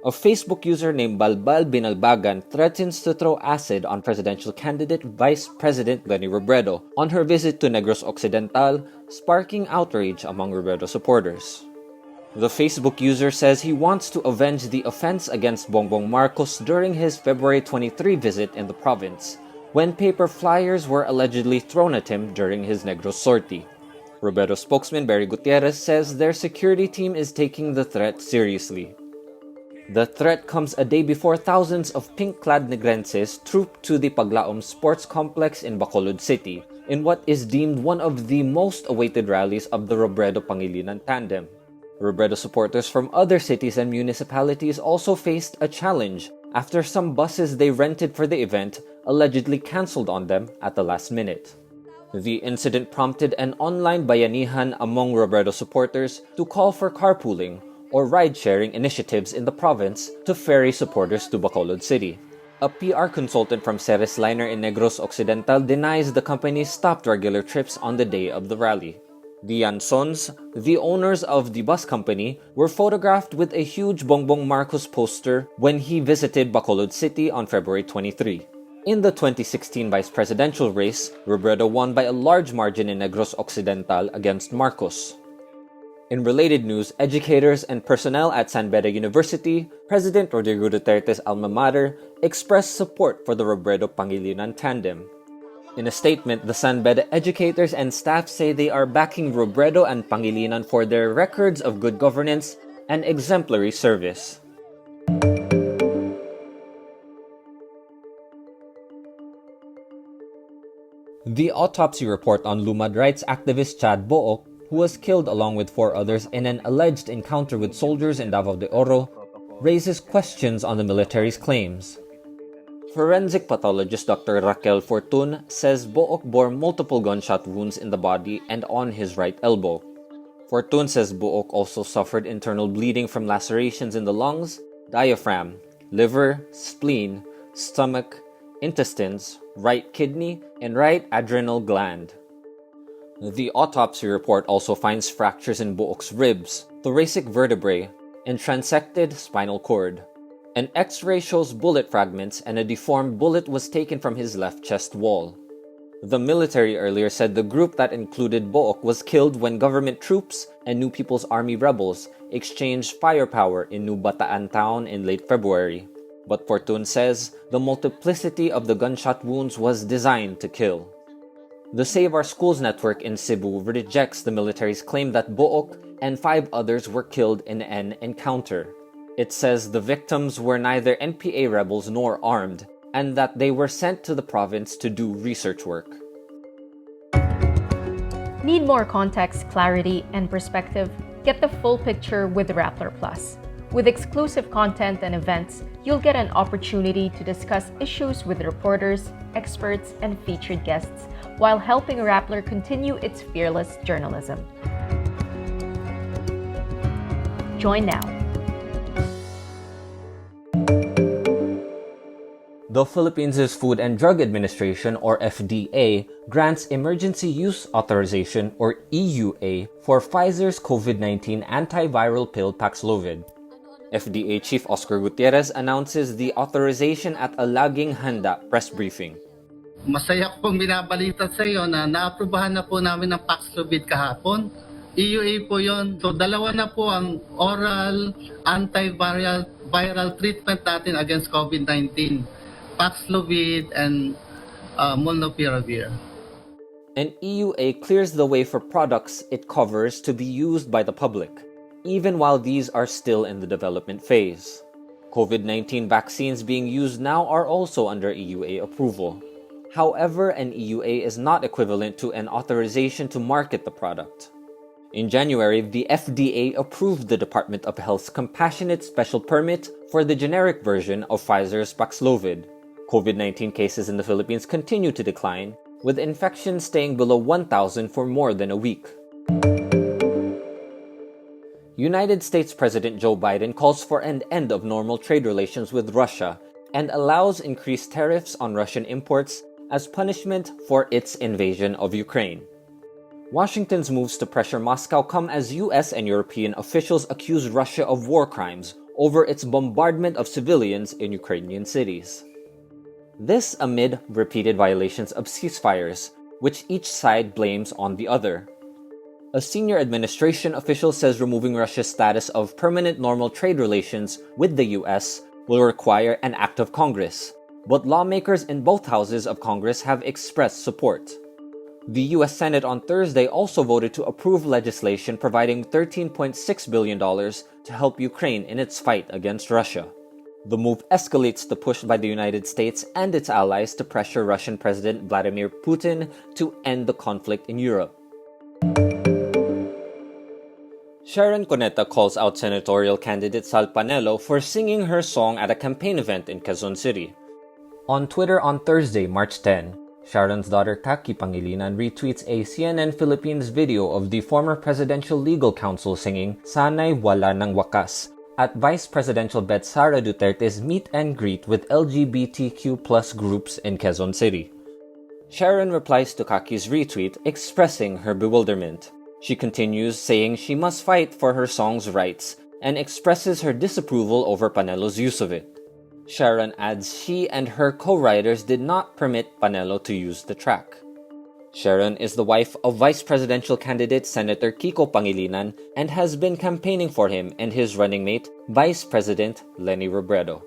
A Facebook user named Balbal Binalbagan threatens to throw acid on presidential candidate Vice President Leni Robredo on her visit to Negros Occidental, sparking outrage among Robredo supporters. The Facebook user says he wants to avenge the offense against Bongbong Marcos during his February 23 visit in the province, when paper flyers were allegedly thrown at him during his Negros sortie. Robredo spokesman Barry Gutierrez says their security team is taking the threat seriously. The threat comes a day before thousands of pink-clad Negrenses trooped to the Paglaom Sports Complex in Bacolod City, in what is deemed one of the most awaited rallies of the Robredo-Pangilinan tandem. Robredo supporters from other cities and municipalities also faced a challenge after some buses they rented for the event allegedly cancelled on them at the last minute. The incident prompted an online bayanihan among Robredo supporters to call for carpooling or ride-sharing initiatives in the province to ferry supporters to Bacolod City. A PR consultant from Ceres Liner in Negros Occidental denies the company stopped regular trips on the day of the rally. The Yansons, the owners of the bus company, were photographed with a huge Bongbong Marcos poster when he visited Bacolod City on February 23. In the 2016 vice presidential race, Robredo won by a large margin in Negros Occidental against Marcos. In related news, educators and personnel at San Beda University, President Rodrigo Duterte's alma mater, expressed support for the Robredo-Pangilinan tandem. In a statement, the San Beda educators and staff say they are backing Robredo and Pangilinan for their records of good governance and exemplary service. The autopsy report on Lumad rights activist Chad Book, who was killed along with 4 others in an alleged encounter with soldiers in Davao de Oro, raises questions on the military's claims. Forensic pathologist Dr. Raquel Fortun says Book bore multiple gunshot wounds in the body and on his right elbow. Fortun says Book also suffered internal bleeding from lacerations in the lungs, diaphragm, liver, spleen, stomach, intestines, right kidney, and right adrenal gland. The autopsy report also finds fractures in Book's ribs, thoracic vertebrae, and transected spinal cord. An X-ray shows bullet fragments and a deformed bullet was taken from his left chest wall. The military earlier said the group that included Book was killed when government troops and New People's Army rebels exchanged firepower in New Bataan town in late February. But Fortun says the multiplicity of the gunshot wounds was designed to kill. The Save Our Schools network in Cebu rejects the military's claim that Book and 5 others were killed in an encounter. It says the victims were neither NPA rebels nor armed, and that they were sent to the province to do research work. Need more context, clarity, and perspective? Get the full picture with Rappler Plus. With exclusive content and events, you'll get an opportunity to discuss issues with reporters, experts, and featured guests, while helping Rappler continue its fearless journalism. Join now. The Philippines' Food and Drug Administration, or FDA, grants emergency use authorization, or EUA, for Pfizer's COVID-19 antiviral pill Paxlovid. FDA Chief Oscar Gutierrez announces the authorization at a Laging Handa press briefing. Masaya ko pong binabalita sa iyo na naaprubahan na po namin ng Paxlovid kahapon. EUA po yon. So 2 na po ang oral antiviral treatment natin against COVID-19. Paxlovid and molnupiravir. An EUA clears the way for products it covers to be used by the public, even while these are still in the development phase. COVID-19 vaccines being used now are also under EUA approval. However, an EUA is not equivalent to an authorization to market the product. In January, the FDA approved the Department of Health's Compassionate Special Permit for the generic version of Pfizer's Paxlovid. COVID-19 cases in the Philippines continue to decline, with infections staying below 1,000 for more than a week. United States President Joe Biden calls for an end of normal trade relations with Russia and allows increased tariffs on Russian imports as punishment for its invasion of Ukraine. Washington's moves to pressure Moscow come as US and European officials accuse Russia of war crimes over its bombardment of civilians in Ukrainian cities. This amid repeated violations of ceasefires, which each side blames on the other. A senior administration official says removing Russia's status of permanent normal trade relations with the US will require an act of Congress, but lawmakers in both houses of Congress have expressed support. The US Senate on Thursday also voted to approve legislation providing $13.6 billion to help Ukraine in its fight against Russia. The move escalates the push by the United States and its allies to pressure Russian President Vladimir Putin to end the conflict in Europe. Sharon Cuneta calls out senatorial candidate Sal Panelo for singing her song at a campaign event in Quezon City. On Twitter on Thursday, March 10, Sharon's daughter Kaki Pangilinan retweets a CNN Philippines video of the former presidential legal counsel singing Sana'y Wala Nang Wakas at Vice Presidential Bet Sara Duterte's meet and greet with LGBTQ+ groups in Quezon City. Sharon replies to Kaki's retweet expressing her bewilderment. She continues saying she must fight for her song's rights and expresses her disapproval over Panelo's use of it. Sharon adds she and her co-writers did not permit Panelo to use the track. Sharon is the wife of vice presidential candidate Senator Kiko Pangilinan and has been campaigning for him and his running mate, Vice President Leni Robredo.